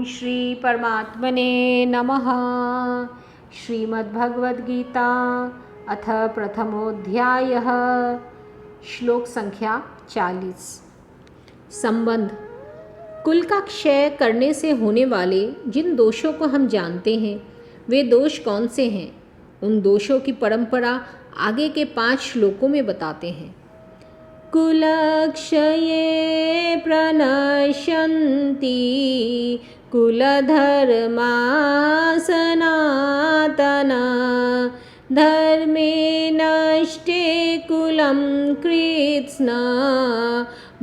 श्री परमात्मने नमः। श्रीमद्भगवद्गीता अथ प्रथमोऽध्यायः। श्लोक संख्या 40। संबंध। कुल का क्षय करने से होने वाले जिन दोषों को हम जानते हैं वे दोष कौन से हैं, उन दोषों की परंपरा आगे के 5 श्लोकों में बताते हैं। कुलक्षये प्रणश्यन्ति कुलधर्मा सनातना धर्मे नष्टे कुलं कृत्स्न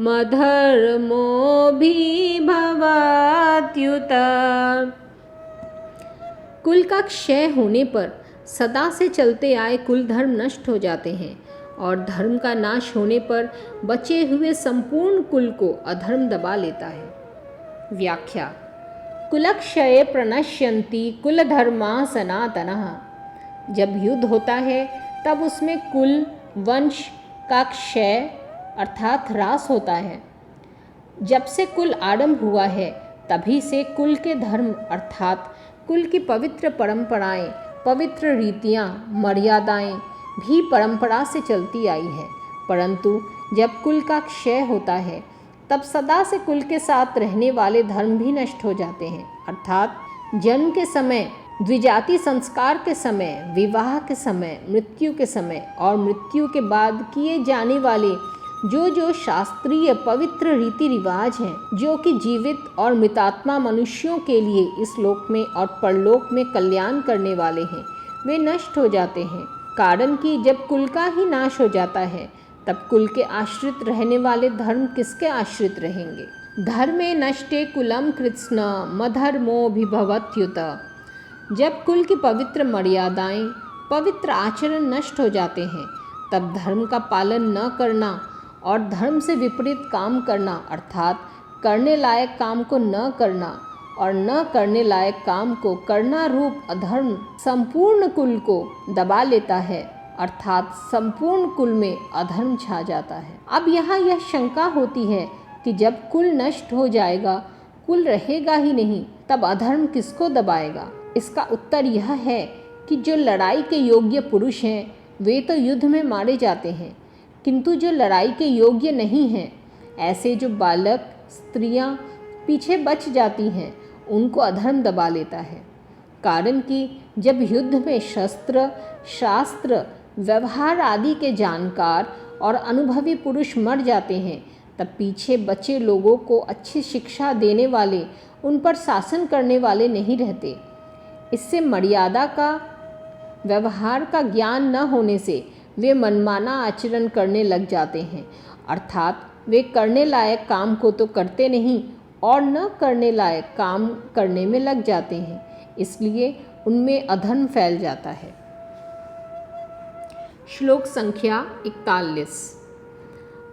मधर्मोऽभिभवात्युत। कुल का क्षय होने पर सदा से चलते आए कुल धर्म नष्ट हो जाते हैं और धर्म का नाश होने पर बचे हुए संपूर्ण कुल को अधर्म दबा लेता है। व्याख्या। कुलक्षये प्रणश्यन्ति कुलधर्मा सनातनः। जब युद्ध होता है तब उसमें कुल वंश का क्षय अर्थात ह्रास होता है। जब से कुल आरंभ हुआ है तभी से कुल के धर्म अर्थात कुल की पवित्र परंपराएं, पवित्र रीतियां, मर्यादाएं भी परंपरा से चलती आई है। परंतु जब कुल का क्षय होता है तब सदा से कुल के साथ रहने वाले धर्म भी नष्ट हो जाते हैं। अर्थात जन्म के समय, द्विजाति संस्कार के समय, विवाह के समय, मृत्यु के समय और मृत्यु के बाद किए जाने वाले जो शास्त्रीय पवित्र रीति रिवाज हैं, जो कि जीवित और मृतात्मा मनुष्यों के लिए इस लोक में और परलोक में कल्याण करने वाले हैं, वे नष्ट हो जाते हैं। कारण कि जब कुल का ही नाश हो जाता है तब कुल के आश्रित रहने वाले धर्म किसके आश्रित रहेंगे। धर्मे नष्टे कुलम कृत्स्न मधर्मोऽभिभवत्युत। जब कुल की पवित्र मर्यादाएं, पवित्र आचरण नष्ट हो जाते हैं तब धर्म का पालन न करना और धर्म से विपरीत काम करना अर्थात करने लायक काम को न करना और न करने लायक काम को करना रूप अधर्म संपूर्ण कुल को दबा लेता है, अर्थात संपूर्ण कुल में अधर्म छा जाता है। अब यहाँ यह शंका होती है कि जब कुल नष्ट हो जाएगा, कुल रहेगा ही नहीं, तब अधर्म किसको दबाएगा। इसका उत्तर यह है कि जो लड़ाई के योग्य पुरुष हैं वे तो युद्ध में मारे जाते हैं, किंतु जो लड़ाई के योग्य नहीं हैं, ऐसे जो बालक, स्त्रियां पीछे बच जाती हैं, उनको अधर्म दबा लेता है। कारण कि जब युद्ध में शस्त्र, शास्त्र, व्यवहार आदि के जानकार और अनुभवी पुरुष मर जाते हैं तब पीछे बचे लोगों को अच्छी शिक्षा देने वाले, उन पर शासन करने वाले नहीं रहते। इससे मर्यादा का, व्यवहार का ज्ञान न होने से वे मनमाना आचरण करने लग जाते हैं, अर्थात वे करने लायक काम को तो करते नहीं और न करने लायक काम करने में लग जाते हैं। इसलिए उनमें अधर्म फैल जाता है। श्लोक संख्या 41।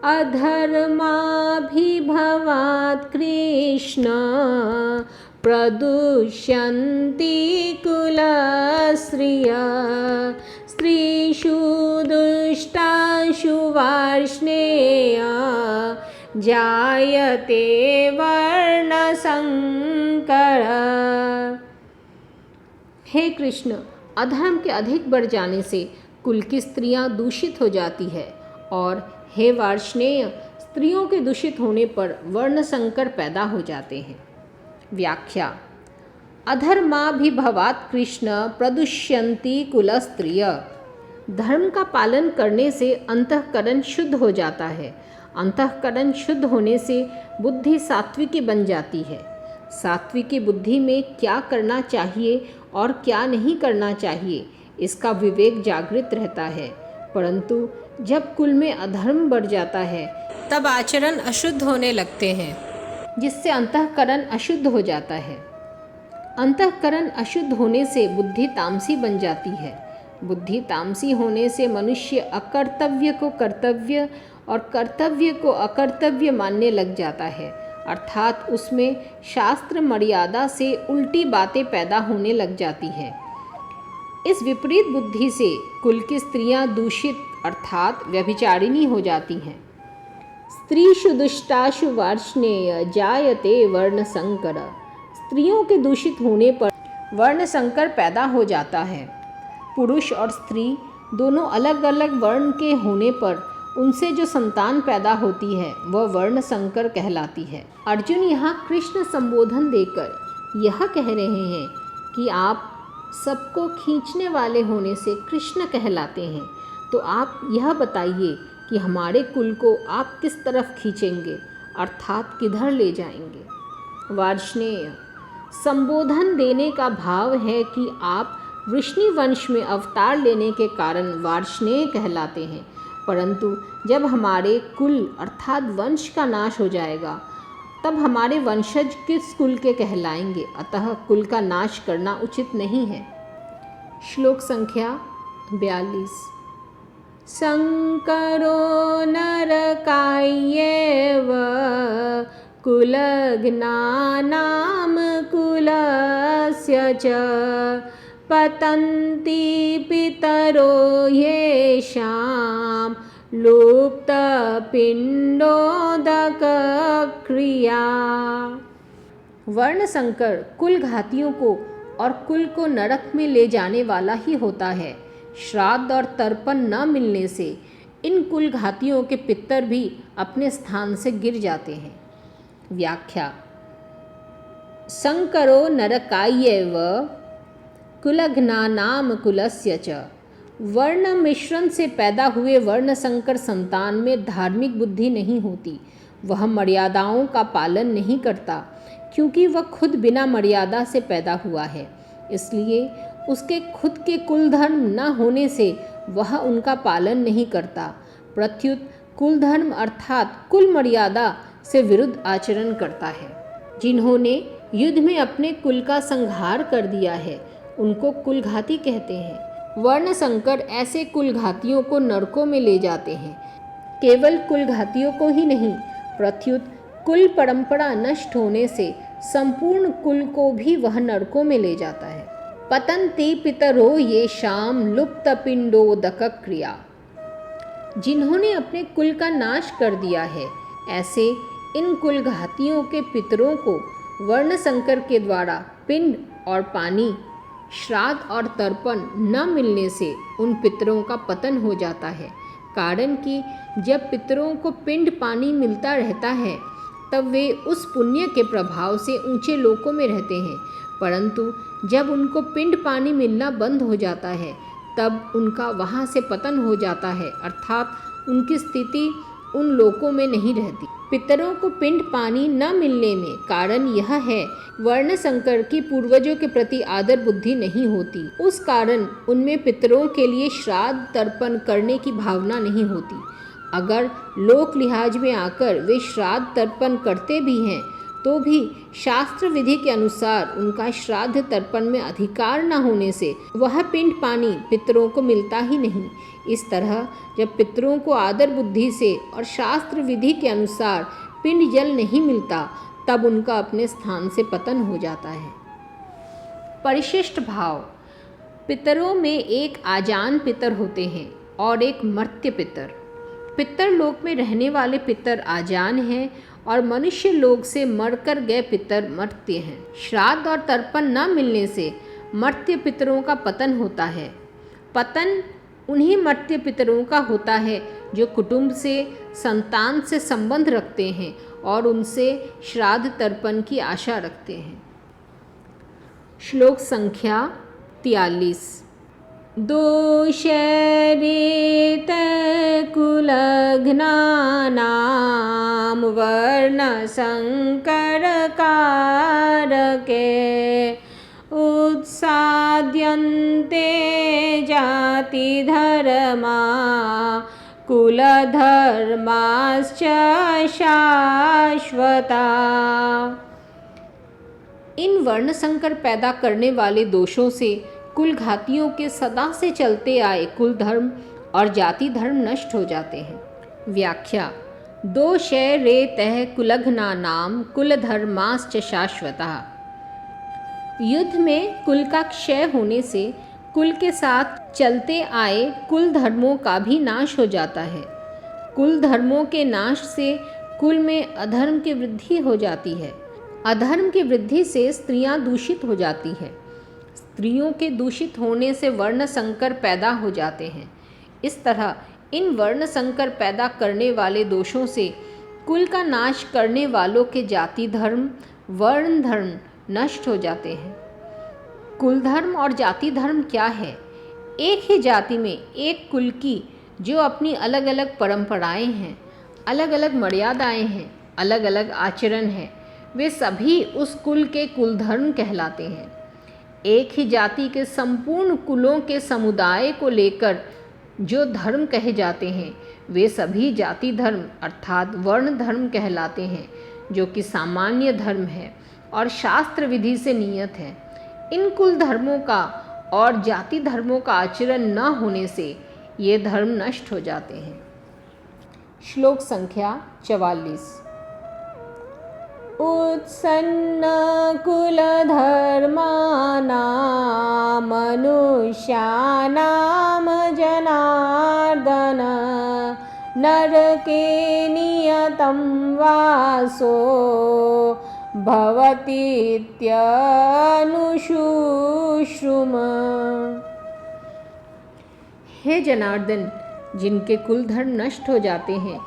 अधर्माभिभवात् कृष्ण प्रदुष्यन्ति कुलस्त्रियः स्त्रीषु दुष्टाषु वार्ष्णेय जायते वर्णसंकर। हे कृष्ण, अधर्म के अधिक बढ़ जाने से कुल की स्त्रियां दूषित हो जाती है और हे वार्ष्णेय, स्त्रियों के दूषित होने पर वर्ण संकर पैदा हो जाते हैं। व्याख्या। अधर्माभिभवात् कृष्ण प्रदुष्यन्ति कुलस्त्रियः। धर्म का पालन करने से अंतःकरण शुद्ध हो जाता है। अंतःकरण शुद्ध होने से बुद्धि सात्विकी बन जाती है। सात्विकी बुद्धि में क्या करना चाहिए और क्या नहीं करना चाहिए, इसका विवेक जागृत रहता है। परंतु जब कुल में अधर्म बढ़ जाता है तब आचरण अशुद्ध होने लगते हैं, जिससे अंतःकरण अशुद्ध हो जाता है। अंतःकरण अशुद्ध होने से बुद्धि तामसी बन जाती है। बुद्धि तामसी होने से मनुष्य अकर्तव्य को कर्तव्य और कर्तव्य को अकर्तव्य मानने लग जाता है, अर्थात उसमें शास्त्र मर्यादा से उल्टी बातें पैदा होने लग जाती है। इस विपरीत बुद्धि से कुल की स्त्रियां दूषित अर्थात व्यभिचारिणी हो जाती हैं। स्त्रीषु दुष्टाशु वार्ष्णेय जायते वर्ण संकर। स्त्रियों के दूषित होने पर वर्ण संकर पैदा हो जाता है। पुरुष और स्त्री दोनों अलग अलग वर्ण के होने पर उनसे जो संतान पैदा होती है वह वर्ण संकर कहलाती है। अर्जुन यहाँ कृष्ण संबोधन देकर यह कह रहे हैं कि आप सबको खींचने वाले होने से कृष्ण कहलाते हैं, तो आप यह बताइए कि हमारे कुल को आप किस तरफ खींचेंगे, अर्थात किधर ले जाएंगे। वार्ष्णेय संबोधन देने का भाव है कि आप वृष्णि वंश में अवतार लेने के कारण वार्ष्णेय कहलाते हैं, परंतु जब हमारे कुल अर्थात वंश का नाश हो जाएगा तब हमारे वंशज किस कुल के कहलाएंगे, अतः कुल का नाश करना उचित नहीं है। श्लोक संख्या 42। संकरो नरकायैव कुलघ्नानां कुलस्य च पतन्ति पितरो येषां लुप्तपिण्डोदकक्रिया। वर्ण संकर कुल घातियों को और कुल को नरक में ले जाने वाला ही होता है। श्राद्ध और तर्पण न मिलने से इन कुल घातियों के पितर भी अपने स्थान से गिर जाते हैं। व्याख्या। संकरो नरकायैव कुलघ्नानां कुलस्य च। वर्ण मिश्रण से पैदा हुए वर्ण संकर संतान में धार्मिक बुद्धि नहीं होती। वह मर्यादाओं का पालन नहीं करता, क्योंकि वह खुद बिना मर्यादा से पैदा हुआ है। इसलिए उसके खुद के कुल धर्म न होने से वह उनका पालन नहीं करता, प्रत्युत कुल धर्म अर्थात कुल मर्यादा से विरुद्ध आचरण करता है। जिन्होंने युद्ध में अपने कुल का संहार कर दिया है उनको कुलघाती कहते हैं। वर्ण संकर ऐसे कुलघातियों को नरकों में ले जाते हैं। केवल कुलघातियों को ही नहीं, प्रत्युत कुल परंपरा नष्ट होने से संपूर्ण कुल को भी वह नरकों में ले जाता है। पतन्ति पितरो येषां लुप्तपिण्डोदक क्रिया। जिन्होंने अपने कुल का नाश कर दिया है, ऐसे इन कुलघातियों के पितरों को वर्ण संकर के द्वारा पिंड और पानी, श्राद्ध और तर्पण न मिलने से उन पितरों का पतन हो जाता है। कारण कि जब पितरों को पिंड पानी मिलता रहता है तब वे उस पुण्य के प्रभाव से ऊंचे लोकों में रहते हैं, परंतु जब उनको पिंड पानी मिलना बंद हो जाता है तब उनका वहाँ से पतन हो जाता है, अर्थात उनकी स्थिति उन लोकों में नहीं रहती। पितरों को पिंड पानी न मिलने में कारण यह है वर्ण संकर की पूर्वजों के प्रति आदर बुद्धि नहीं होती। उस कारण उनमें पितरों के लिए श्राद्ध तर्पण करने की भावना नहीं होती। अगर लोक लिहाज में आकर वे श्राद्ध तर्पण करते भी हैं तो भी शास्त्र विधि के अनुसार उनका श्राद्ध तर्पण में अधिकार न होने से वह पिंड पानी पितरों को मिलता ही नहीं। इस तरह जब पितरों को आदर बुद्धि से और शास्त्र विधि के अनुसार पिंड जल नहीं मिलता तब उनका अपने स्थान से पतन हो जाता है। परिशिष्ट भाव। पितरों में एक आजान पितर होते हैं और एक मर्त्य पितर। पितर लोक में रहने वाले पितर आजान हैं और मनुष्य लोक से मरकर गए पितर मर्त्य हैं। श्राद्ध और तर्पण न मिलने से मर्त्य पितरों का पतन होता है। पतन उन्हीं मर्त्य पितरों का होता है जो कुटुंब से, संतान से संबंध रखते हैं और उनसे श्राद्ध तर्पण की आशा रखते हैं। श्लोक संख्या 43। दोषैरेत कुलघ्नानां वर्णसंकरकारके उत्साद्यन्ते जातिधर्मा कुलधर्माश्च शाश्वता। इन वर्ण संकर पैदा करने वाले दोषों से कुलघातियों के सदा से चलते आए कुल धर्म और जाति धर्म नष्ट हो जाते हैं। व्याख्या। दोषै रेतः कुलघ्नानां कुलधर्माश्च शाश्वतः। युद्ध में कुल का क्षय होने से कुल के साथ चलते आए कुल धर्मों का भी नाश हो जाता है। कुल धर्मों के नाश से कुल में अधर्म की वृद्धि हो जाती है। अधर्म की वृद्धि से स्त्रियां दूषित हो जाती हैं। स्त्रियों के दूषित होने से वर्ण संकर पैदा हो जाते हैं। इस तरह इन वर्ण संकर पैदा करने वाले दोषों से कुल का नाश करने वालों के जाति धर्म, वर्ण धर्म नष्ट हो जाते हैं। कुल धर्म और जाति धर्म क्या है? एक ही जाति में एक कुल की जो अपनी अलग अलग परंपराएं हैं, अलग अलग मर्यादाएं हैं, अलग अलग आचरण हैं, वे सभी उस कुल के कुल धर्म कहलाते हैं। एक ही जाति के संपूर्ण कुलों के समुदाय को लेकर जो धर्म कहे जाते हैं वे सभी जाति धर्म अर्थात वर्ण धर्म कहलाते हैं, जो कि सामान्य धर्म है और शास्त्र विधि से नियत है। इन कुल धर्मों का और जाति धर्मों का आचरण न होने से ये धर्म नष्ट हो जाते हैं। श्लोक संख्या 44। उत्सन्न कुलधर्माणां मनुष्याणां जनार्दन नरके नियतं वासो भवतीत्यनुशुश्रुम। हे जनार्दन, जिनके कुल धर्म नष्ट हो जाते हैं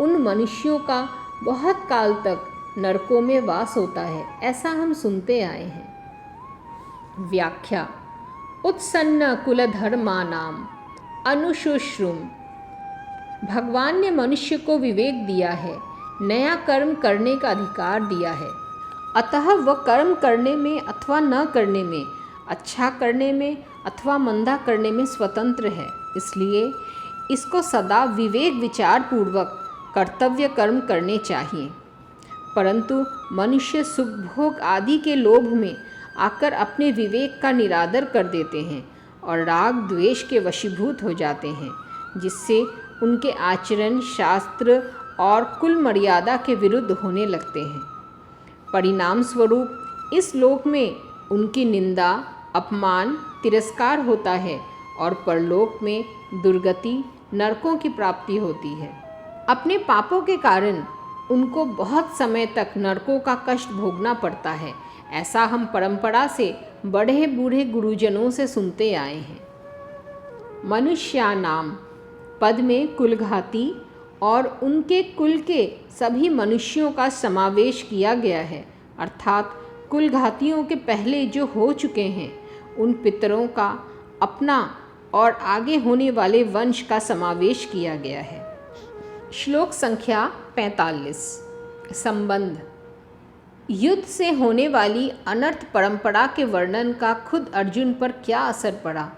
उन मनुष्यों का बहुत काल तक नरकों में वास होता है, ऐसा हम सुनते आए हैं। व्याख्या। उत्सन्न कुलधर्मानाम अनुशुश्रुम। भगवान ने मनुष्य को विवेक दिया है, नया कर्म करने का अधिकार दिया है, अतः वह कर्म करने में अथवा न करने में, अच्छा करने में अथवा मंदा करने में स्वतंत्र है। इसलिए इसको सदा विवेक विचार पूर्वक कर्तव्य कर्म करने चाहिए। परंतु मनुष्य सुख भोग आदि के लोभ में आकर अपने विवेक का निरादर कर देते हैं और राग द्वेष के वशीभूत हो जाते हैं, जिससे उनके आचरण शास्त्र और कुल मर्यादा के विरुद्ध होने लगते हैं। परिणाम स्वरूप इस लोक में उनकी निंदा, अपमान, तिरस्कार होता है और परलोक में दुर्गति, नरकों की प्राप्ति होती है। अपने पापों के कारण उनको बहुत समय तक नरकों का कष्ट भोगना पड़ता है, ऐसा हम परंपरा से बड़े बूढ़े गुरुजनों से सुनते आए हैं। मनुष्यानाम पद में कुलघाती और उनके कुल के सभी मनुष्यों का समावेश किया गया है, अर्थात कुलघातियों के पहले जो हो चुके हैं उन पितरों का अपना और आगे होने वाले वंश का समावेश किया गया है। श्लोक संख्या 45। संबंध। युद्ध से होने वाली अनर्थ परंपरा के वर्णन का खुद अर्जुन पर क्या असर पड़ा,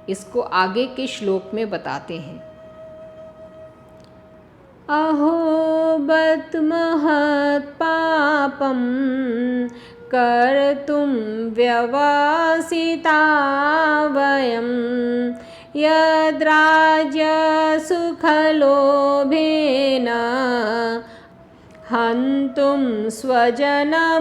इसको आगे के श्लोक में बताते हैं। अहो बत महत् पापम कर्तुं व्यवसिता वयं यद्राज्य सुखलोभेन हन्तुं स्वजनमुद्यता।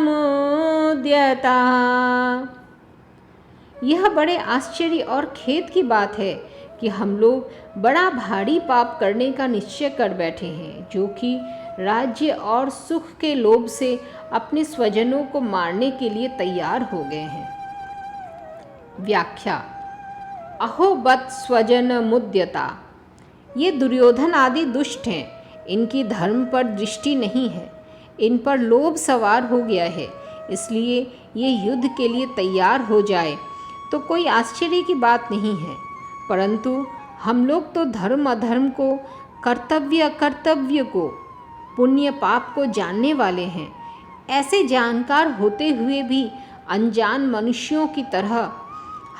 यह बड़े आश्चर्य और खेद की बात है कि हम लोग बड़ा भारी पाप करने का निश्चय कर बैठे हैं, जो कि राज्य और सुख के लोभ से अपने स्वजनों को मारने के लिए तैयार हो गए हैं। व्याख्या। अहो बत स्वजन मुद्यता। ये दुर्योधन आदि दुष्ट हैं, इनकी धर्म पर दृष्टि नहीं है, इन पर लोभ सवार हो गया है, इसलिए ये युद्ध के लिए तैयार हो जाए तो कोई आश्चर्य की बात नहीं है। परंतु हम लोग तो धर्म अधर्म को, कर्तव्य अकर्तव्य को, पुण्य पाप को जानने वाले हैं। ऐसे जानकार होते हुए भी अनजान मनुष्यों की तरह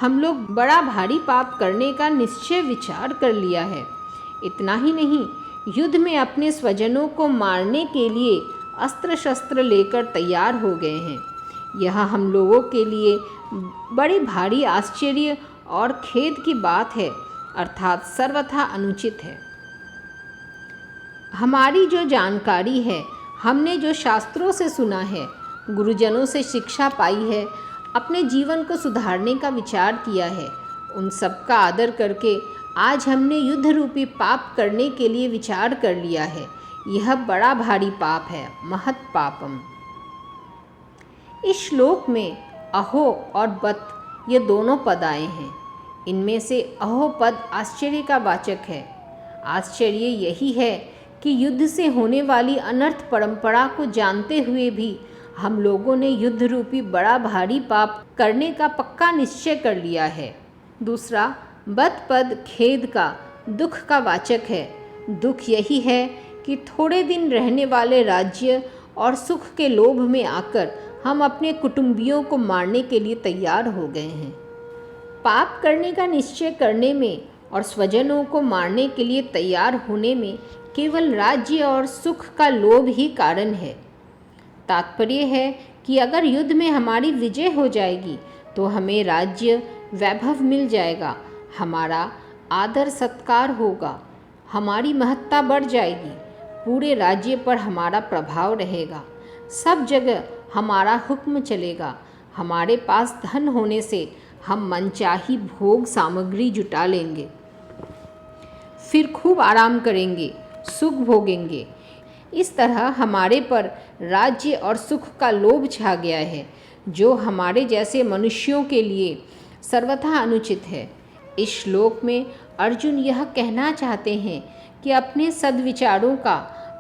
हम लोग बड़ा भारी पाप करने का निश्चय विचार कर लिया है। इतना ही नहीं, युद्ध में अपने स्वजनों को मारने के लिए अस्त्र शस्त्र लेकर तैयार हो गए हैं। यह हम लोगों के लिए बड़ी भारी आश्चर्य और खेद की बात है, अर्थात सर्वथा अनुचित है। हमारी जो जानकारी है, हमने जो शास्त्रों से सुना है, गुरुजनों से शिक्षा पाई है, अपने जीवन को सुधारने का विचार किया है, उन सब का आदर करके आज हमने युद्ध रूपी पाप करने के लिए विचार कर लिया है। यह बड़ा भारी पाप है, महत् पापम। इस श्लोक में अहो और बत ये दोनों पद आए हैं। इनमें से अहो पद आश्चर्य का वाचक है। आश्चर्य यही है कि युद्ध से होने वाली अनर्थ परंपरा को जानते हुए भी हम लोगों ने युद्ध रूपी बड़ा भारी पाप करने का पक्का निश्चय कर लिया है। दूसरा बत पद खेद का, दुख का वाचक है। दुख यही है कि थोड़े दिन रहने वाले राज्य और सुख के लोभ में आकर हम अपने कुटुंबियों को मारने के लिए तैयार हो गए हैं। पाप करने का निश्चय करने में और स्वजनों को मारने के लिए तैयार होने में केवल राज्य और सुख का लोभ ही कारण है। तात्पर्य है कि अगर युद्ध में हमारी विजय हो जाएगी तो हमें राज्य वैभव मिल जाएगा, हमारा आदर सत्कार होगा, हमारी महत्ता बढ़ जाएगी, पूरे राज्य पर हमारा प्रभाव रहेगा, सब जगह हमारा हुक्म चलेगा, हमारे पास धन होने से हम मनचाही भोग सामग्री जुटा लेंगे, फिर खूब आराम करेंगे, सुख भोगेंगे। इस तरह हमारे पर राज्य और सुख का लोभ छा गया है, जो हमारे जैसे मनुष्यों के लिए सर्वथा अनुचित है। इस श्लोक में अर्जुन यह कहना चाहते हैं कि अपने सद्विचारों का,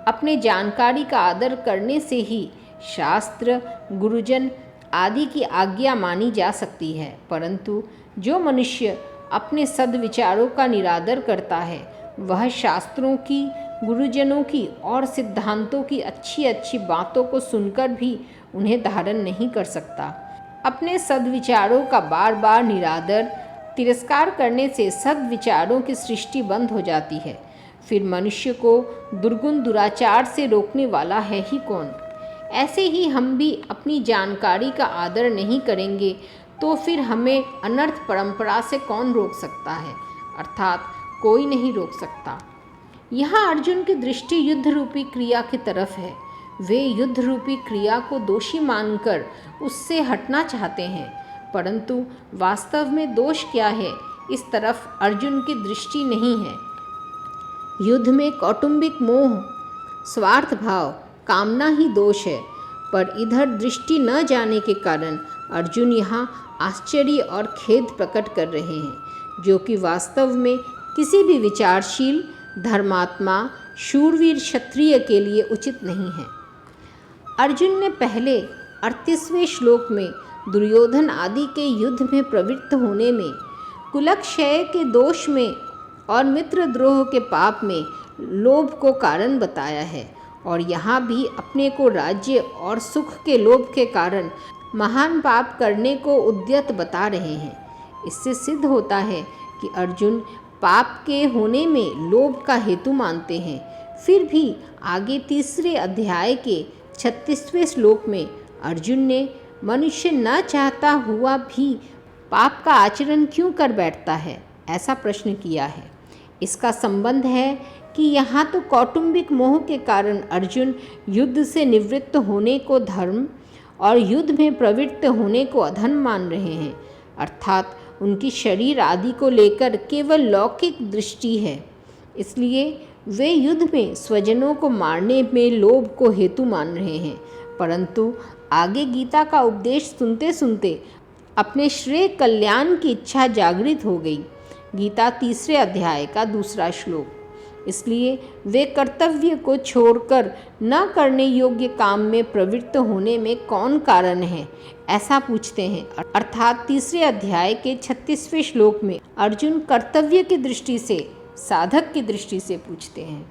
अपने जानकारी का आदर करने से ही शास्त्र, गुरुजन आदि की आज्ञा मानी जा सकती है, परंतु जो मनुष्य अपने सद्विचारों का निरादर करता है वह शास्त्रों की, गुरुजनों की और सिद्धांतों की अच्छी अच्छी बातों को सुनकर भी उन्हें धारण नहीं कर सकता। अपने सद्विचारों का बार बार निरादर, तिरस्कार करने से सद्विचारों की सृष्टि बंद हो जाती है। फिर मनुष्य को दुर्गुण दुराचार से रोकने वाला है ही कौन। ऐसे ही हम भी अपनी जानकारी का आदर नहीं करेंगे तो फिर हमें अनर्थ परंपरा से कौन रोक सकता है, अर्थात कोई नहीं रोक सकता। यहाँ अर्जुन की दृष्टि युद्ध रूपी क्रिया की तरफ है। वे युद्ध रूपी क्रिया को दोषी मानकर उससे हटना चाहते हैं, परंतु वास्तव में दोष क्या है इस तरफ अर्जुन की दृष्टि नहीं है। युद्ध में कौटुंबिक मोह, स्वार्थ भाव, कामना ही दोष है, पर इधर दृष्टि न जाने के कारण अर्जुन यहाँ आश्चर्य और खेद प्रकट कर रहे हैं, जो कि वास्तव में किसी भी विचारशील, धर्मात्मा, शूरवीर क्षत्रिय के लिए उचित नहीं है। अर्जुन ने पहले 38वें श्लोक में दुर्योधन आदि के युद्ध में प्रवृत्त होने में, कुलक्षय के दोष में और मित्रद्रोह के पाप में लोभ को कारण बताया है, और यहाँ भी अपने को राज्य और सुख के लोभ के कारण महान पाप करने को उद्यत बता रहे हैं। इससे सिद्ध होता है कि अर्जुन पाप के होने में लोभ का हेतु मानते हैं। फिर भी आगे 3 अध्याय के 36वें श्लोक में अर्जुन ने मनुष्य न चाहता हुआ भी पाप का आचरण क्यों कर बैठता है, ऐसा प्रश्न किया है। इसका संबंध है कि यहाँ तो कौटुंबिक मोह के कारण अर्जुन युद्ध से निवृत्त होने को धर्म और युद्ध में प्रवृत्त होने को अधर्म मान रहे हैं, अर्थात उनकी शरीर आदि को लेकर केवल लौकिक दृष्टि है। इसलिए वे युद्ध में स्वजनों को मारने में लोभ को हेतु मान रहे हैं, परंतु आगे गीता का उपदेश सुनते सुनते अपने श्रेय कल्याण की इच्छा जागृत हो गई। गीता 3 अध्याय का 2 श्लोक। इसलिए वे कर्तव्य को छोड़कर न करने योग्य काम में प्रवृत्त होने में कौन कारण है, ऐसा पूछते हैं। अर्थात 3 अध्याय के 36वें श्लोक में अर्जुन कर्तव्य की दृष्टि से, साधक की दृष्टि से पूछते हैं।